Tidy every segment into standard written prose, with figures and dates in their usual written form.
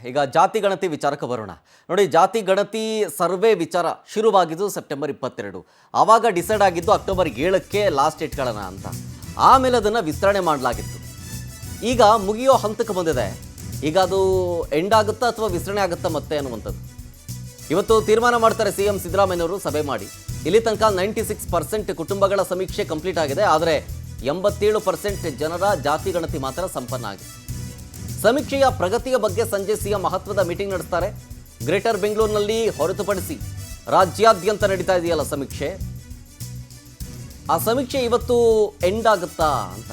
ಈಗ ಜಾತಿ ಗಣತಿ ವಿಚಾರಕ್ಕೆ ಬರೋಣ. ನೋಡಿ, ಜಾತಿ ಗಣತಿ ಸರ್ವೆ ವಿಚಾರ ಶುರುವಾಗಿದ್ದು ಸೆಪ್ಟೆಂಬರ್ 22. ಆವಾಗ ಡಿಸೈಡ್ ಆಗಿದ್ದು ಅಕ್ಟೋಬರ್ 7ಕ್ಕೆ ಲಾಸ್ಟ್ ಇಟ್ಕೊಳ್ಳೋಣ ಅಂತ. ಆಮೇಲೆ ಅದನ್ನು ವಿಸ್ತರಣೆ ಮಾಡಲಾಗಿತ್ತು. ಈಗ ಮುಗಿಯೋ ಹಂತಕ್ಕೆ ಬಂದಿದೆ. ಈಗ ಅದು ಎಂಡ್ ಆಗುತ್ತಾ ಅಥವಾ ವಿಸ್ತರಣೆ ಆಗುತ್ತಾ ಮತ್ತೆ ಅನ್ನುವಂಥದ್ದು ಇವತ್ತು ತೀರ್ಮಾನ ಮಾಡ್ತಾರೆ ಸಿಎಂ ಸಿದ್ದರಾಮಯ್ಯನವರು ಸಭೆ ಮಾಡಿ. ಇಲ್ಲಿ ತನಕ 96% ಕುಟುಂಬಗಳ ಸಮೀಕ್ಷೆ ಕಂಪ್ಲೀಟ್ ಆಗಿದೆ. ಆದರೆ 87% ಜನರ ಜಾತಿ ಗಣತಿ ಮಾತ್ರ ಸಂಪನ್ನ ಆಗಿದೆ. ಸಮೀಕ್ಷೆಯ ಪ್ರಗತಿಯ ಬಗ್ಗೆ ಸಂಜೆ ಸಿಎಂ ಮಹತ್ವದ ಮೀಟಿಂಗ್ ನಡೆಸ್ತಾರೆ. ಗ್ರೇಟರ್ ಬೆಂಗಳೂರಿನಲ್ಲಿ ಹೊರತುಪಡಿಸಿ ರಾಜ್ಯಾದ್ಯಂತ ನಡೀತಾ ಇದೆಯಲ್ಲ ಸಮೀಕ್ಷೆ, ಆ ಸಮೀಕ್ಷೆ ಇವತ್ತು ಎಂಡ್ ಆಗುತ್ತಾ ಅಂತ.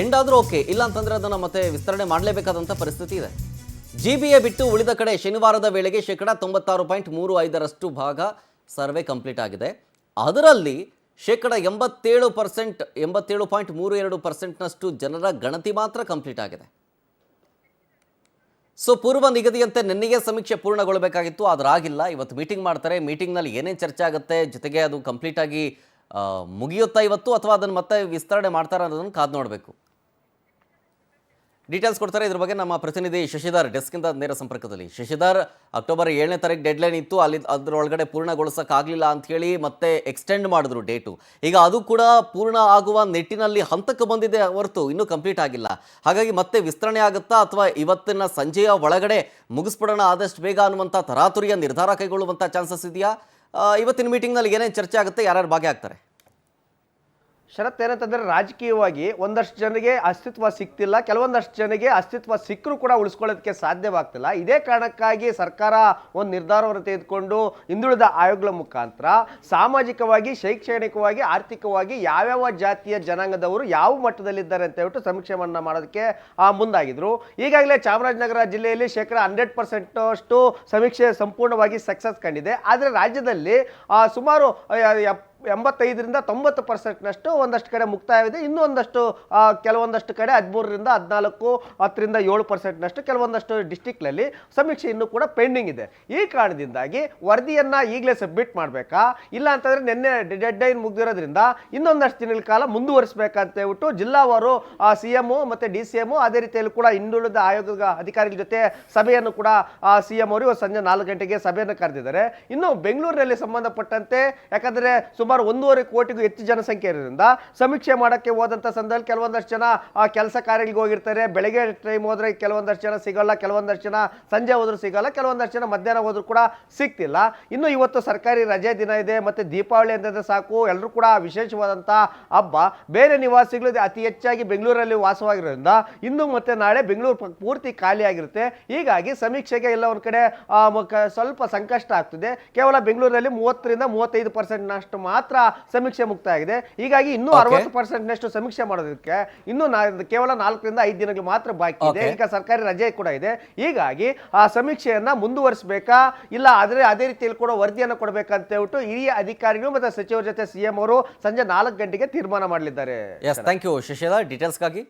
ಎಂಡ್ ಆದ್ರೂ ಓಕೆ, ಇಲ್ಲ ಅಂತಂದ್ರೆ ಅದನ್ನ ಮತ್ತೆ ವಿಸ್ತರಣೆ ಮಾಡಲೇಬೇಕಾದಂಥ ಪರಿಸ್ಥಿತಿ ಇದೆ. ಜಿಬಿಎ ಬಿಟ್ಟು ಉಳಿದ ಕಡೆ ಶನಿವಾರದ ವೇಳೆಗೆ 96.35% ಭಾಗ ಸರ್ವೆ ಕಂಪ್ಲೀಟ್ ಆಗಿದೆ. ಅದರಲ್ಲಿ 87%, 87.32%ನಷ್ಟು ಜನರ ಗಣತಿ ಮಾತ್ರ ಕಂಪ್ಲೀಟ್ ಆಗಿದೆ. ಸೊ ಪೂರ್ವ ನಿಗದಿಯಂತೆ ನಿನ್ನೆಗೆ ಸಮೀಕ್ಷೆ ಪೂರ್ಣಗೊಳ್ಳಬೇಕಾಗಿತ್ತು, ಆದರೆ ಆಗಿಲ್ಲ. ಇವತ್ತು ಮೀಟಿಂಗ್ ಮಾಡ್ತಾರೆ. ಮೀಟಿಂಗ್ನಲ್ಲಿ ಏನೇನು ಚರ್ಚೆ ಆಗುತ್ತೆ, ಜೊತೆಗೆ ಅದು ಕಂಪ್ಲೀಟ್ ಆಗಿ ಮುಗಿಯುತ್ತಾ ಇವತ್ತು ಅಥವಾ ಅದನ್ನು ಮತ್ತೆ ವಿಸ್ತರಣೆ ಮಾಡ್ತಾರೆ ಅನ್ನೋದನ್ನು ಕಾದು ನೋಡಬೇಕು. ಡೀಟೇಲ್ಸ್ ಕೊಡ್ತಾರೆ ಇದ್ರ ಬಗ್ಗೆ ನಮ್ಮ ಪ್ರತಿನಿಧಿ ಶಶಿಧರ್, ಡೆಸ್ಕಿಂದ ನೇರ ಸಂಪರ್ಕದಲ್ಲಿ. ಶಶಿಧರ್, ಅಕ್ಟೋಬರ್ 7ನೇ ತಾರೀಕು ಡೆಡ್ಲೈನ್ ಇತ್ತು, ಅಲ್ಲಿ ಅದರೊಳಗಡೆ ಪೂರ್ಣಗೊಳಿಸೋಕ್ಕಾಗಲಿಲ್ಲ ಅಂತ ಹೇಳಿ ಮತ್ತೆ ಎಕ್ಸ್ಟೆಂಡ್ ಮಾಡಿದ್ರು ಡೇಟು. ಈಗ ಅದು ಕೂಡ ಪೂರ್ಣ ಆಗುವ ನಿಟ್ಟಿನಲ್ಲಿ ಹಂತಕ್ಕೆ ಬಂದಿದೆ ಹೊರತು ಇನ್ನೂ ಕಂಪ್ಲೀಟ್ ಆಗಿಲ್ಲ. ಹಾಗಾಗಿ ಮತ್ತೆ ವಿಸ್ತರಣೆ ಆಗುತ್ತಾ ಅಥವಾ ಇವತ್ತಿನ ಸಂಜೆಯ ಒಳಗಡೆ ಮುಗಿಸ್ಬಿಡೋಣ ಆದಷ್ಟು ಬೇಗ ಅನ್ನುವಂಥ ತರಾತುರಿಯ ನಿರ್ಧಾರ ಕೈಗೊಳ್ಳುವಂಥ ಚಾನ್ಸಸ್ ಇದೆಯಾ? ಇವತ್ತಿನ ಮೀಟಿಂಗ್ನಲ್ಲಿ ಏನೇನು ಚರ್ಚೆ ಆಗುತ್ತೆ, ಯಾರ್ಯಾರು ಭಾಗಿಯಾಗ್ತಾರೆ? ಶರತ್ ಏನಂತಂದ್ರೆ, ರಾಜಕೀಯವಾಗಿ ಒಂದಷ್ಟು ಜನರಿಗೆ ಅಸ್ತಿತ್ವ ಸಿಗ್ತಿಲ್ಲ, ಕೆಲವೊಂದಷ್ಟು ಜನರಿಗೆ ಅಸ್ತಿತ್ವ ಸಿಕ್ಕರೂ ಕೂಡ ಉಳಿಸ್ಕೊಳ್ಳೋದಕ್ಕೆ ಸಾಧ್ಯವಾಗ್ತಿಲ್ಲ. ಇದೇ ಕಾರಣಕ್ಕಾಗಿ ಸರ್ಕಾರ ಒಂದು ನಿರ್ಧಾರವನ್ನು ತೆಗೆದುಕೊಂಡು ಹಿಂದುಳಿದ ಆಯೋಗಗಳ ಮುಖಾಂತರ ಸಾಮಾಜಿಕವಾಗಿ, ಶೈಕ್ಷಣಿಕವಾಗಿ, ಆರ್ಥಿಕವಾಗಿ ಯಾವ್ಯಾವ ಜಾತಿಯ ಜನಾಂಗದವರು ಯಾವ ಮಟ್ಟದಲ್ಲಿದ್ದಾರೆ ಅಂತ ಹೇಳ್ಬಿಟ್ಟು ಸಮೀಕ್ಷೆಯನ್ನು ಮಾಡೋದಕ್ಕೆ ಮುಂದಾಗಿದ್ರು. ಈಗಾಗಲೇ ಚಾಮರಾಜನಗರ ಜಿಲ್ಲೆಯಲ್ಲಿ 100% ಅಷ್ಟು ಸಮೀಕ್ಷೆ ಸಂಪೂರ್ಣವಾಗಿ ಸಕ್ಸಸ್ ಕಂಡಿದೆ. ಆದರೆ ರಾಜ್ಯದಲ್ಲಿ ಸುಮಾರು 85ರಿಂದ 90%ನಷ್ಟು ಒಂದಷ್ಟು ಕಡೆ ಮುಕ್ತಾಯವಿದೆ. ಇನ್ನೂ ಒಂದಷ್ಟು ಕೆಲವೊಂದಷ್ಟು ಕಡೆ 13ರಿಂದ 14, 10ರಿಂದ 7%ನಷ್ಟು ಕೆಲವೊಂದಷ್ಟು ಡಿಸ್ಟಿಕ್ನಲ್ಲಿ ಸಮೀಕ್ಷೆ ಇನ್ನೂ ಕೂಡ ಪೆಂಡಿಂಗ್ ಇದೆ. ಈ ಕಾರಣದಿಂದಾಗಿ ವರದಿಯನ್ನು ಈಗಲೇ ಸಬ್ಮಿಟ್ ಮಾಡಬೇಕಾ, ಇಲ್ಲ ಅಂತಂದರೆ ನಿನ್ನೆ ಡೆಡ್ಲೈನ್ ಮುಗಿದಿರೋದ್ರಿಂದ ಇನ್ನೊಂದಷ್ಟು ದಿನಗಳ ಕಾಲ ಮುಂದುವರಿಸಬೇಕಂತ ಹೇಳ್ಬಿಟ್ಟು ಜಿಲ್ಲಾವಾರು CM ಮತ್ತು DCM ಅದೇ ರೀತಿಯಲ್ಲಿ ಕೂಡ ಹಿಂದುಳಿದ ಆಯೋಗದ ಅಧಿಕಾರಿಗಳ ಜೊತೆ ಸಭೆಯನ್ನು ಕೂಡ CM ಅವರು ಇವತ್ತು ಸಂಜೆ 4 ಗಂಟೆಗೆ ಸಭೆಯನ್ನು ಕರೆದಿದ್ದಾರೆ. ಇನ್ನು ಬೆಂಗಳೂರಿನಲ್ಲಿ ಸಂಬಂಧಪಟ್ಟಂತೆ, ಯಾಕಂದರೆ ಸುಮಾರು 1.5 ಕೋಟಿಗೂ ಹೆಚ್ಚು ಜನಸಂಖ್ಯೆ ಇರೋದ್ರಿಂದ ಸಮೀಕ್ಷೆ ಮಾಡೋಕ್ಕೆ ಹೋದಂಥ ಸಂದರ್ಭದಲ್ಲಿ ಕೆಲವೊಂದಷ್ಟು ಜನ ಕೆಲಸ ಕಾರ್ಯಗಳಿಗೆ ಹೋಗಿರ್ತಾರೆ. ಬೆಳಗ್ಗೆ ಟೈಮ್ ಹೋದ್ರೆ ಕೆಲವೊಂದಷ್ಟು ಜನ ಸಿಗೋಲ್ಲ, ಕೆಲವೊಂದಷ್ಟು ಜನ ಸಂಜೆ ಹೋದ್ರೂ ಸಿಗೋಲ್ಲ, ಕೆಲವೊಂದಷ್ಟು ಜನ ಮಧ್ಯಾಹ್ನ ಹೋದ್ರೂ ಕೂಡ ಸಿಗ್ತಿಲ್ಲ. ಇನ್ನು ಇವತ್ತು ಸರ್ಕಾರಿ ರಜೆ ದಿನ ಇದೆ, ಮತ್ತು ದೀಪಾವಳಿ ಅಂತಂದ್ರೆ ಸಾಕು, ಎಲ್ಲರೂ ಕೂಡ ವಿಶೇಷವಾದಂಥ ಹಬ್ಬ. ಬೇರೆ ನಿವಾಸಿಗಳು ಅತಿ ಹೆಚ್ಚಾಗಿ ಬೆಂಗಳೂರಲ್ಲಿ ವಾಸವಾಗಿರೋದ್ರಿಂದ ಇಂದು ಮತ್ತೆ ನಾಳೆ ಬೆಂಗಳೂರು ಪೂರ್ತಿ ಖಾಲಿಯಾಗಿರುತ್ತೆ. ಹೀಗಾಗಿ ಸಮೀಕ್ಷೆಗೆ ಎಲ್ಲ ಒಂದು ಕಡೆ ಸ್ವಲ್ಪ ಸಂಕಷ್ಟ ಆಗ್ತದೆ. ಕೇವಲ ಬೆಂಗಳೂರಲ್ಲಿ 30ರಿಂದ 35%ನಷ್ಟು ಮಾತ್ರ ಸಮೀಕ್ಷೆ ಮುಕ್ತ ಆಗಿದೆ. ಹೀಗಾಗಿ ಇನ್ನೂ 60%ನಷ್ಟು ಸಮೀಕ್ಷೆ ಮಾಡೋದಕ್ಕೆ ಇನ್ನೂ ಕೇವಲ 4ರಿಂದ 5 ದಿನಗಳು ಮಾತ್ರ ಬಾಕಿ ಇದೆ. ಈಗ ಸರ್ಕಾರಿ ರಜೆ ಕೂಡ ಇದೆ. ಹೀಗಾಗಿ ಆ ಸಮೀಕ್ಷೆಯನ್ನ ಮುಂದುವರಿಸಬೇಕಾ, ಇಲ್ಲ ಆದರೆ ಅದೇ ರೀತಿಯಲ್ಲಿ ಕೂಡ ವರದಿಯನ್ನು ಕೊಡಬೇಕಂತ ಹೇಳ್ಬಿಟ್ಟು ಹಿರಿಯ ಅಧಿಕಾರಿಗಳು ಮತ್ತು ಸಚಿವರ ಜೊತೆ CM ಅವರು ಸಂಜೆ 4 ಗಂಟೆಗೆ ತೀರ್ಮಾನ ಮಾಡಲಿದ್ದಾರೆ. Thank you Shashidhar ಡೀಟೇಲ್ಸ್ಗಾಗಿ.